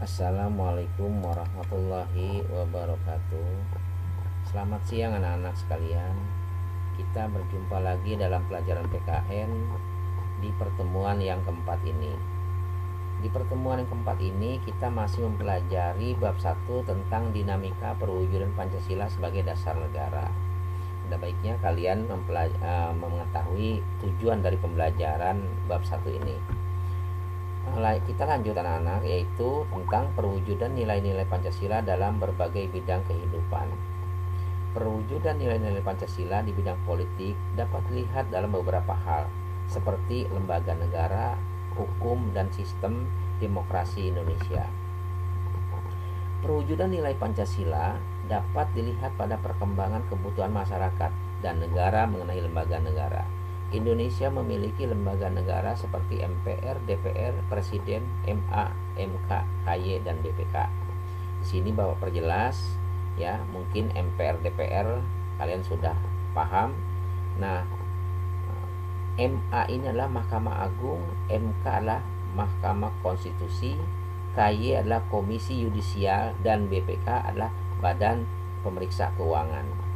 Assalamualaikum warahmatullahi wabarakatuh. Selamat siang anak-anak sekalian. Kita berjumpa lagi dalam pelajaran PKN di pertemuan yang keempat ini. Di pertemuan yang keempat ini kita masih mempelajari bab 1 tentang dinamika perwujudan Pancasila sebagai dasar negara. Ada baiknya kalian mengetahui tujuan dari pembelajaran bab 1 ini. Kita lanjut anak-anak, yaitu tentang perwujudan nilai-nilai Pancasila dalam berbagai bidang kehidupan. Perwujudan nilai-nilai Pancasila di bidang politik dapat dilihat dalam beberapa hal, seperti lembaga negara, hukum, dan sistem demokrasi Indonesia. Perwujudan nilai Pancasila dapat dilihat pada perkembangan kebutuhan masyarakat dan negara mengenai lembaga negara. Indonesia memiliki lembaga negara seperti MPR, DPR, Presiden, MA, MK, KY, dan BPK. Di sini Bapak perjelas ya, mungkin MPR, DPR kalian sudah paham. Nah, MA ini adalah Mahkamah Agung, MK adalah Mahkamah Konstitusi, KY adalah Komisi Yudisial, dan BPK adalah Badan Pemeriksa Keuangan.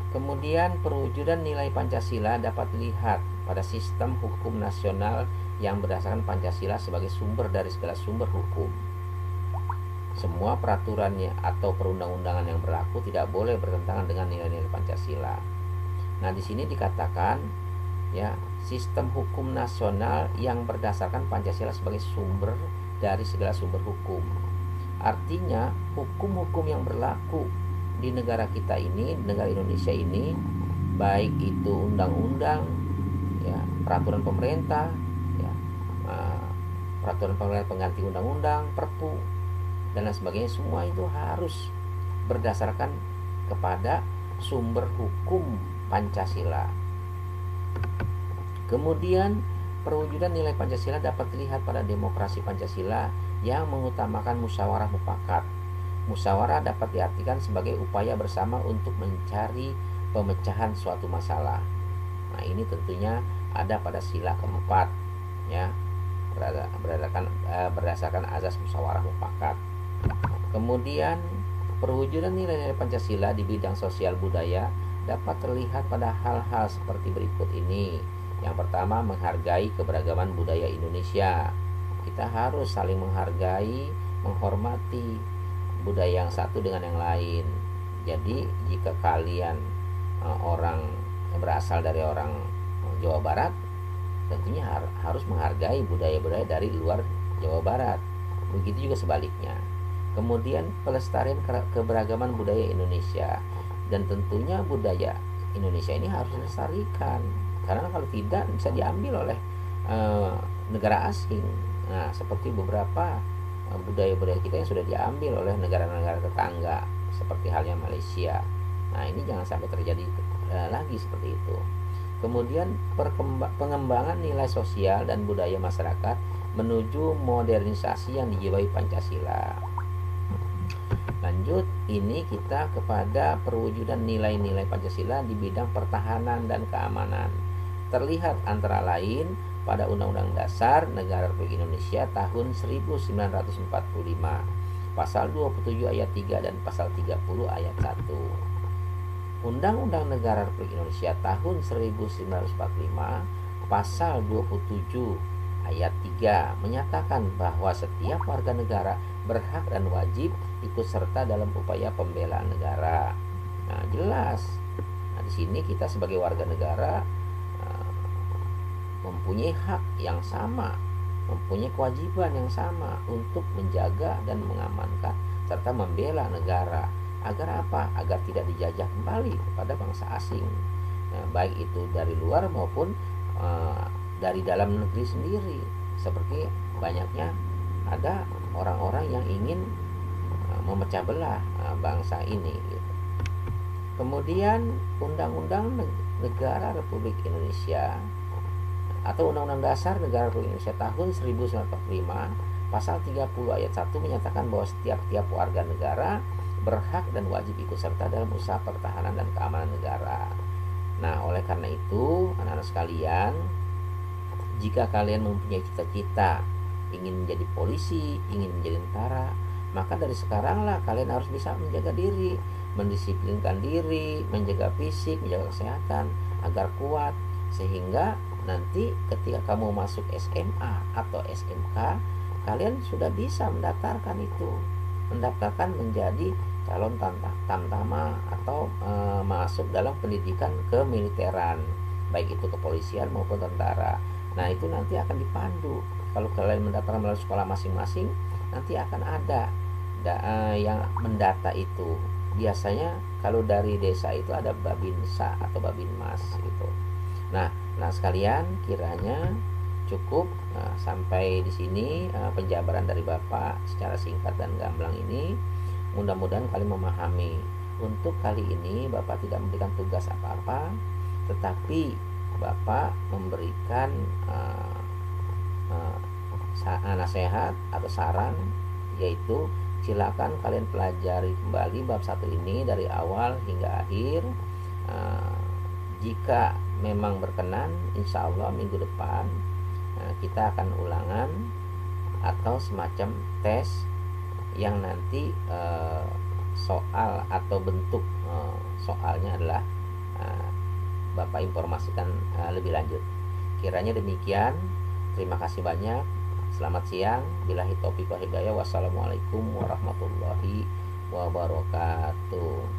Kemudian perwujudan nilai Pancasila dapat dilihat pada sistem hukum nasional yang berdasarkan Pancasila sebagai sumber dari segala sumber hukum. Semua peraturannya atau perundang-undangan yang berlaku tidak boleh bertentangan dengan nilai-nilai Pancasila. Nah, di sini dikatakan ya, sistem hukum nasional yang berdasarkan Pancasila sebagai sumber dari segala sumber hukum. Artinya, hukum-hukum yang berlaku di negara kita ini, negara Indonesia ini, baik itu undang-undang, ya, peraturan pemerintah, ya, peraturan pemerintah pengganti undang-undang, perpu, dan lain sebagainya, semua itu harus berdasarkan kepada sumber hukum Pancasila. Kemudian perwujudan nilai Pancasila dapat dilihat pada demokrasi Pancasila yang mengutamakan musyawarah mufakat. Musyawarah dapat diartikan sebagai upaya bersama untuk mencari pemecahan suatu masalah. Nah, ini tentunya ada pada sila keempat, ya, berdasarkan azas musyawarah mufakat. Kemudian perwujudan nilai-nilai Pancasila di bidang sosial budaya dapat terlihat pada hal-hal seperti berikut ini. Yang pertama, menghargai keberagaman budaya Indonesia. Kita harus saling menghargai, menghormati budaya yang satu dengan yang lain. Jadi jika kalian orang berasal dari orang Jawa Barat, tentunya harus menghargai budaya-budaya dari luar Jawa Barat. Begitu juga sebaliknya. Kemudian pelestarian keberagaman budaya Indonesia, dan tentunya budaya Indonesia ini harus dilestarikan, karena kalau tidak bisa diambil oleh negara asing. Nah, seperti beberapa budaya-budaya kita yang sudah diambil oleh negara-negara tetangga, seperti halnya Malaysia. Nah, ini jangan sampai terjadi lagi seperti itu. Kemudian pengembangan nilai sosial dan budaya masyarakat menuju modernisasi yang dijiwai Pancasila. Lanjut, ini kita kepada perwujudan nilai-nilai Pancasila di bidang pertahanan dan keamanan. Terlihat antara lain pada Undang-Undang Dasar Negara Republik Indonesia tahun 1945, pasal 27 ayat 3 dan pasal 30 ayat 1. Undang-Undang Negara Republik Indonesia tahun 1945, pasal 27 ayat 3 menyatakan bahwa setiap warga negara berhak dan wajib ikut serta dalam upaya pembelaan negara. Nah, jelas. Nah, di sini kita sebagai warga negara mempunyai hak yang sama, mempunyai kewajiban yang sama untuk menjaga dan mengamankan serta membela negara. Agar apa? Agar tidak dijajah kembali kepada bangsa asing, baik itu dari luar maupun dari dalam negeri sendiri. Seperti banyaknya ada orang-orang yang ingin memecah belah bangsa ini, gitu. Kemudian Undang-Undang Negara Republik Indonesia atau Undang-Undang Dasar Negara Republik Indonesia tahun 1945, pasal 30 ayat 1 menyatakan bahwa setiap warga negara berhak dan wajib ikut serta dalam usaha pertahanan dan keamanan negara. Nah, oleh karena itu, anak-anak sekalian, jika kalian mempunyai cita-cita ingin menjadi polisi, ingin menjadi tentara, maka dari sekaranglah kalian harus bisa menjaga diri, mendisiplinkan diri, menjaga fisik, menjaga kesehatan agar kuat, sehingga nanti ketika kamu masuk SMA atau SMK, kalian sudah bisa mendaftarkan menjadi calon tamtama atau masuk dalam pendidikan kemiliteran, baik itu kepolisian maupun tentara. Nah, itu nanti akan dipandu. Kalau kalian mendaftar melalui sekolah masing-masing, nanti akan ada yang mendata itu. Biasanya kalau dari desa itu ada Babinsa atau Babinmas gitu. Nah sekalian, kiranya cukup sampai di sini penjabaran dari Bapak secara singkat dan gamblang ini. Mudah-mudahan kalian memahami. Untuk kali ini Bapak tidak memberikan tugas apa-apa, tetapi Bapak memberikan nasihat atau saran, yaitu silakan kalian pelajari kembali bab 1 ini dari awal hingga akhir. Jika memang berkenan, insya Allah minggu depan kita akan ulangan atau semacam tes yang nanti soal atau bentuk soalnya adalah Bapak informasikan lebih lanjut. Kiranya demikian. Terima kasih banyak. Selamat siang. Billahi taufiq wal hidayah. Wassalamualaikum warahmatullahi wabarakatuh.